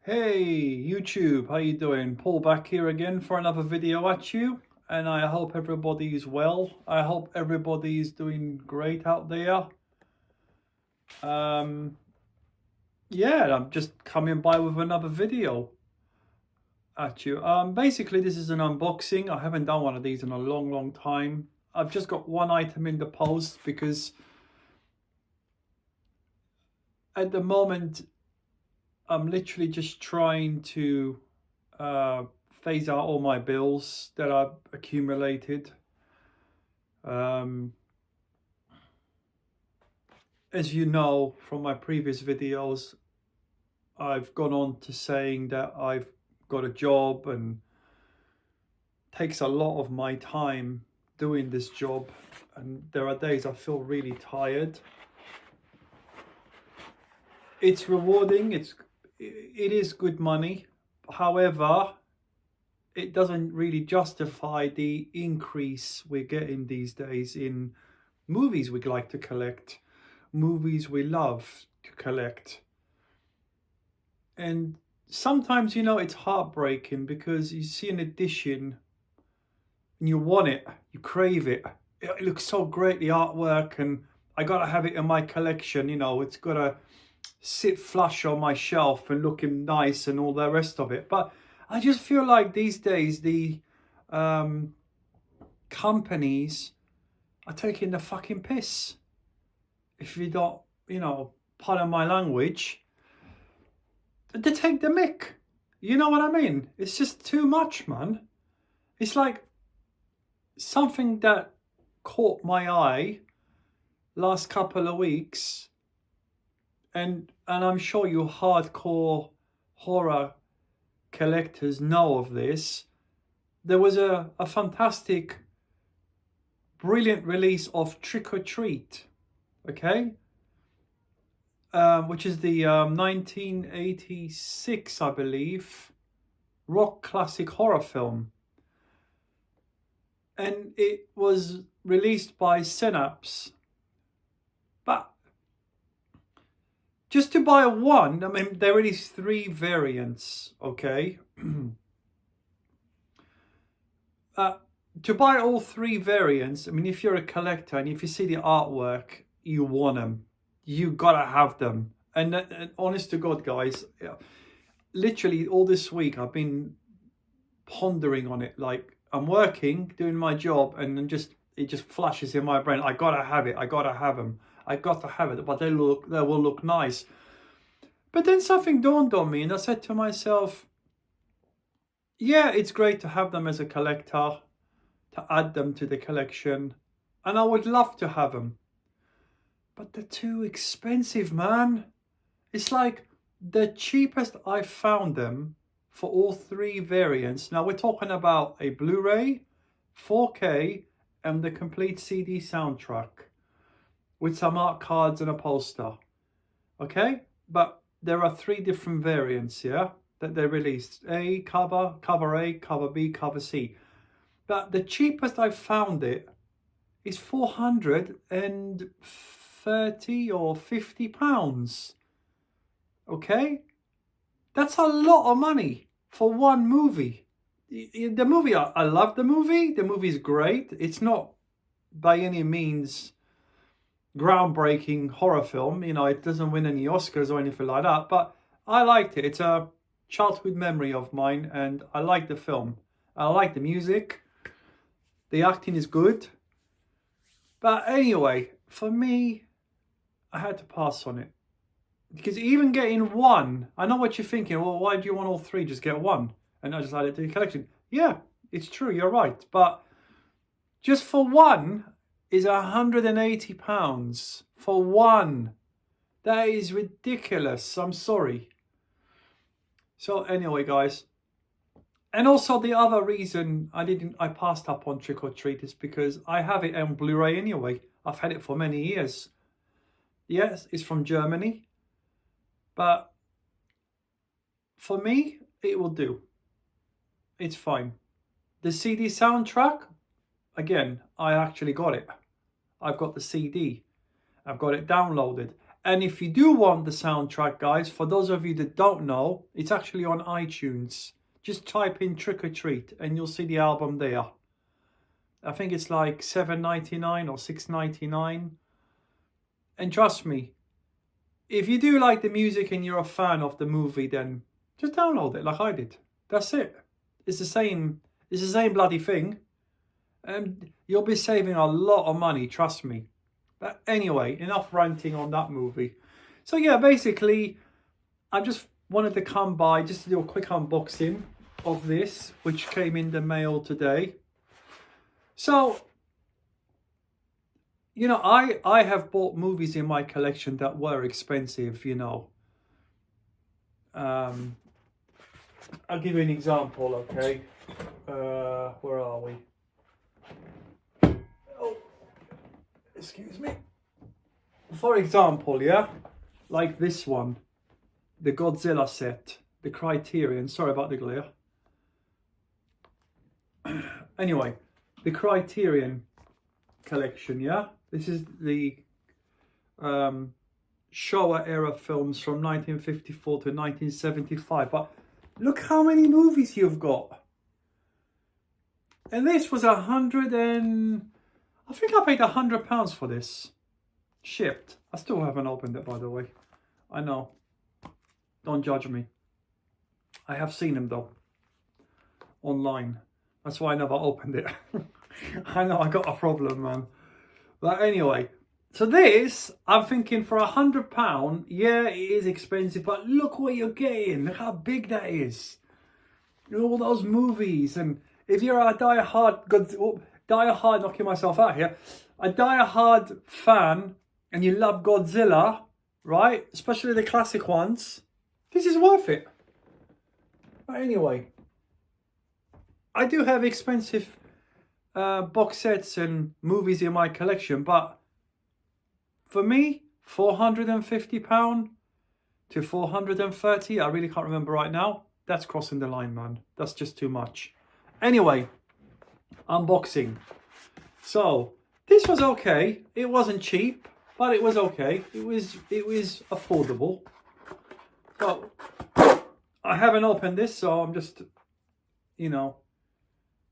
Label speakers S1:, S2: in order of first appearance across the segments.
S1: Hey YouTube, how you doing? Paul back here again for another video at you, and I hope everybody's well. I hope everybody's doing great out there. Um, yeah, I'm just coming by with another video at you. Basically this is an unboxing. I haven't done one of these in a long time. I've just got one item in the post because at the moment I'm literally just trying to phase out all my bills that I've accumulated. As you know from my previous videos, I've gone on to saying that I've got a job and takes a lot of my time doing this job, and there are days I feel really tired. It's rewarding, it is good money. However, it doesn't really justify the increase we're getting these days in movies we like to collect, movies we love to collect. And sometimes, it's heartbreaking because you see an edition and you want it, you crave it. It looks so great, the artwork, and I gotta have it in my collection. It's gotta sit flush on my shelf and looking nice and all the rest of it. But I just feel like these days the companies are taking the fucking piss. If you don't, pardon my language, they take the mick. You know what I mean? It's just too much, man. It's like something that caught my eye last couple of weeks, and I'm sure you hardcore horror collectors know of this. There was a fantastic, brilliant release of Trick or Treat, okay? Which is the 1986, I believe, rock classic horror film. And it was released by Synapse. But just to buy one, I mean, there is 3 variants, okay? To buy all 3 variants, I mean, if you're a collector and if you see the artwork, you want them. You gotta have them. And honest to God, guys, literally all this week I've been pondering on it. Like, I'm working, doing my job, and then it just flashes in my brain. I gotta have it. I gotta have them. I got to have it, but they will look nice. But then something dawned on me, and I said to myself, yeah, it's great to have them as a collector, to add them to the collection, and I would love to have them. But they're too expensive, man. It's like the cheapest I found them for all 3 variants. Now we're talking about a Blu-ray, 4K, and the complete CD soundtrack with some art cards and a poster. Okay? But there are 3 different variants, yeah, that they released. A cover, cover A, cover B, cover C. But the cheapest I found it is £430 or £50. Okay? That's a lot of money for one movie. The movie, I love the movie. The movie is great. It's not by any means groundbreaking horror film. It doesn't win any Oscars or anything like that, but I liked it. It's a childhood memory of mine, and I like the film. I like the music. The acting is good. But anyway, for me, I had to pass on it. Because even getting one, I know what you're thinking. Well, why do you want all 3? Just get one. And I just add it to your collection. Yeah, it's true. You're right. But just for one is £180 for one. That is ridiculous. I'm sorry. So anyway, guys. And also the other reason I passed up on Trick or Treat is because I have it on Blu-ray anyway. I've had it for many years. Yes, it's from Germany. But for me, it will do. It's fine. The CD soundtrack, again, I actually got it. I've got the CD. I've got it downloaded. And if you do want the soundtrack, guys, for those of you that don't know, it's actually on iTunes. Just type in Trick or Treat and you'll see the album there. I think it's like $7.99 or $6.99. And trust me, if you do like the music and you're a fan of the movie, then just download it like I did. That's it. It's the same bloody thing. And you'll be saving a lot of money, trust me. But anyway, enough ranting on that movie. So yeah, basically, I just wanted to come by just to do a quick unboxing of this, which came in the mail today. So, you know, I have bought movies in my collection that were expensive, you know. I'll give you an example, okay? Where are we? Oh, excuse me. For example, yeah, like this one, the Godzilla set, the Criterion. Sorry about the glare. Anyway, the Criterion collection, yeah? This is the Showa era films from 1954 to 1975. But look how many movies you've got. And this was I think I paid £100 for this. Shipped. I still haven't opened it, by the way. I know. Don't judge me. I have seen them though. Online. That's why I never opened it. I know I got a problem, man. But anyway, so this, I'm thinking for £100, yeah, it is expensive, but look what you're getting. Look how big that is. All those movies. And if you're a knocking myself out here, a die-hard fan, and you love Godzilla, right? Especially the classic ones, this is worth it. But anyway, I do have expensive box sets and movies in my collection, but for me, £450 to £430, I really can't remember right now. That's crossing the line, man. That's just too much. Anyway, unboxing. So this was okay. It wasn't cheap, but it was okay. It was affordable. So I haven't opened this, so I'm just, you know,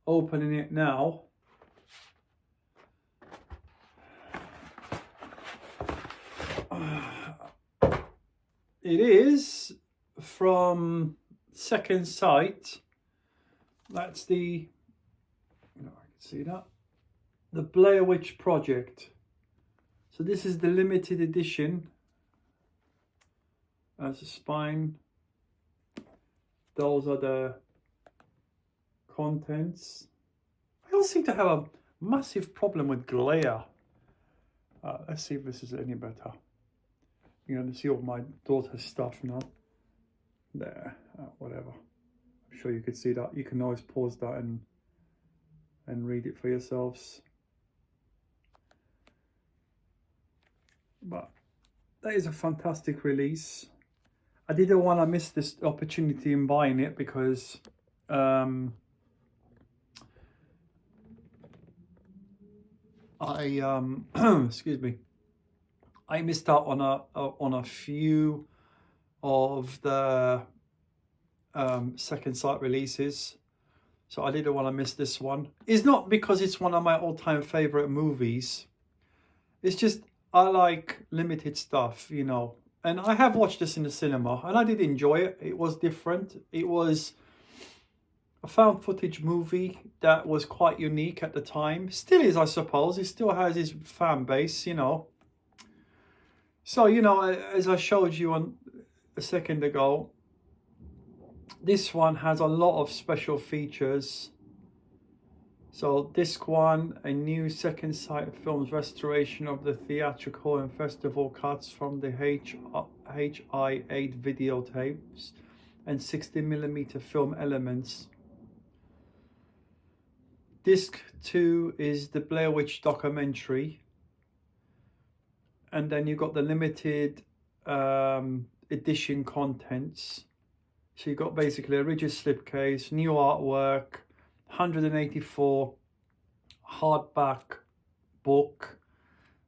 S1: opening it now. It is from Second Sight. That's the, you know, I can see that. The Blair Witch Project. So this is the limited edition. As a spine. Those are the contents. I don't seem to have a massive problem with glare. Let's see if this is any better. You're going to see all my daughter's stuff now. There, whatever. I'm sure you could see that. You can always pause that and read it for yourselves. But that is a fantastic release. I didn't want to miss this opportunity in buying it because excuse me, I missed out on a few of the Second Sight releases, so I didn't want to miss this one. It's not because it's one of my all-time favorite movies. It's just I like limited stuff, you know. And I have watched this in the cinema, and I did enjoy it. It was different. It was a found footage movie that was quite unique at the time. Still is, I suppose. It still has its fan base, you know. So, you know, as I showed you on a second ago, this one has a lot of special features. So disc 1, a new Second Sight Films restoration of the theatrical and festival cuts from the HI8 videotapes and 60mm film elements. Disc 2 is the Blair Witch documentary. And then you've got the limited edition contents. So you've got basically a rigid slipcase, new artwork, 184 hardback book,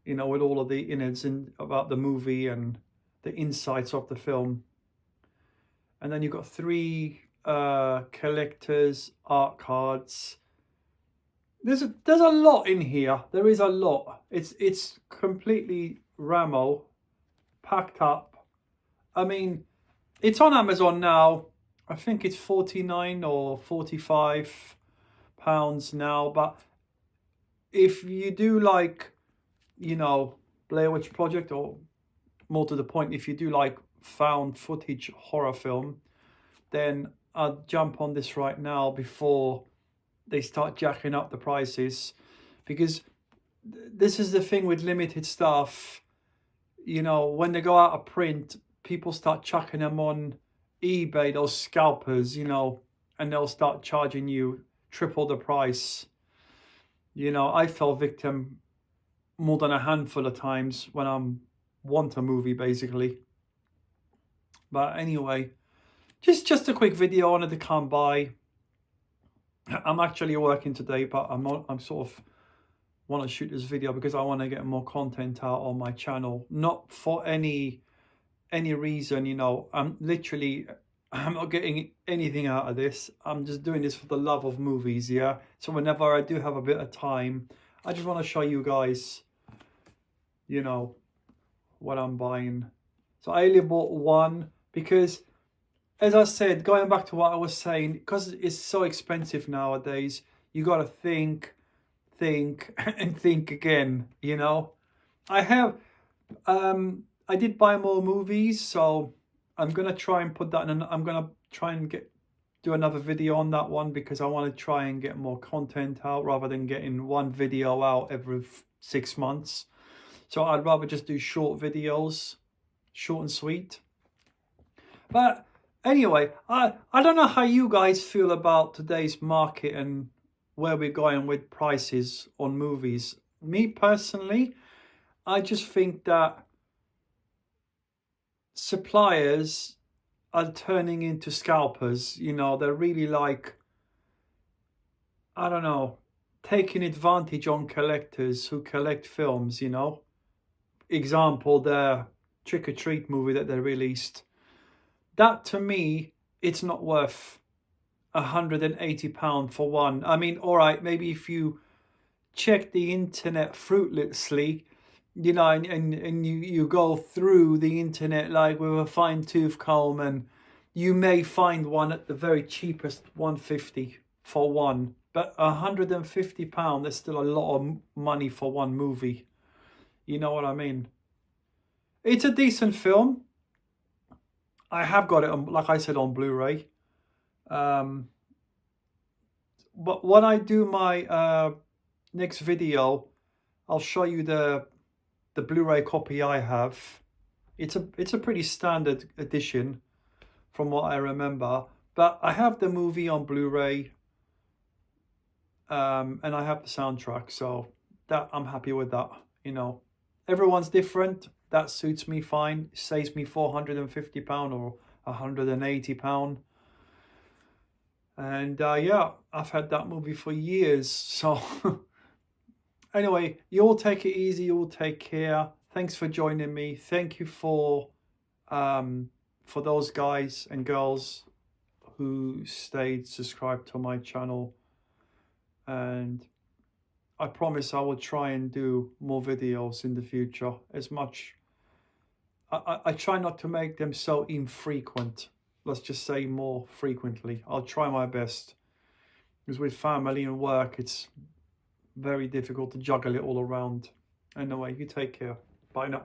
S1: you know, with all of the innards and about the movie and the insights of the film. And then you've got 3 collectors art cards. There's a lot in here. There is a lot. It's completely Ramo, packed up. I mean, it's on Amazon now. I think it's 49 or 45 pounds now. But if you do like, you know, Blair Witch Project, or more to the point, if you do like found footage horror film, then I'd jump on this right now before they start jacking up the prices, because this is the thing with limited stuff. You know, when they go out of print, people start chucking them on eBay, those scalpers, you know, and they'll start charging you triple the price. You know, I fell victim more than a handful of times when I want a movie, basically. But anyway, just a quick video. I wanted to come by. I'm actually working today, but I'm sort of want to shoot this video because I want to get more content out on my channel, not for any reason, you know. I'm not getting anything out of this. I'm just doing this for the love of movies, yeah. So whenever I do have a bit of time, I just want to show you guys, you know, what I'm buying. So I only bought one because, as I said, going back to what I was saying, because it's so expensive nowadays, you got to think and think again, you know. I did buy more movies, so I'm going to try and put that in. I'm going to try and do another video on that one, because I want to try and get more content out rather than getting one video out every 6 months. So I'd rather just do short videos, short and sweet. But anyway, I don't know how you guys feel about today's market and where we're going with prices on movies. Me personally, I just think that suppliers are turning into scalpers. You know, they're really like, I don't know, taking advantage on collectors who collect films, you know. Example, the Trick or Treat movie that they released. That, to me, it's not worth £180 for one. I mean, all right, maybe if you check the internet fruitlessly, you know, and you go through the internet like with a fine-tooth comb, and you may find one at the very cheapest, 150 for one. But £150, there's still a lot of money for one movie. You know what I mean? It's a decent film. I have got it on, like I said, on Blu-ray. But when I do my next video, I'll show you the Blu-ray copy I have. It's a pretty standard edition from what I remember. But I have the movie on Blu-ray, and I have the soundtrack, so that I'm happy with that. You know, everyone's different. That suits me fine. It saves me £450 or £180. And yeah, I've had that movie for years. So anyway, you all take it easy. You all take care. Thanks for joining me. Thank you for those guys and girls who stayed subscribed to my channel. And I promise I will try and do more videos in the future. As much, I try not to make them so infrequent. Let's just say more frequently. I'll try my best. Because with family and work, it's very difficult to juggle it all around. Anyway, you take care. Bye now.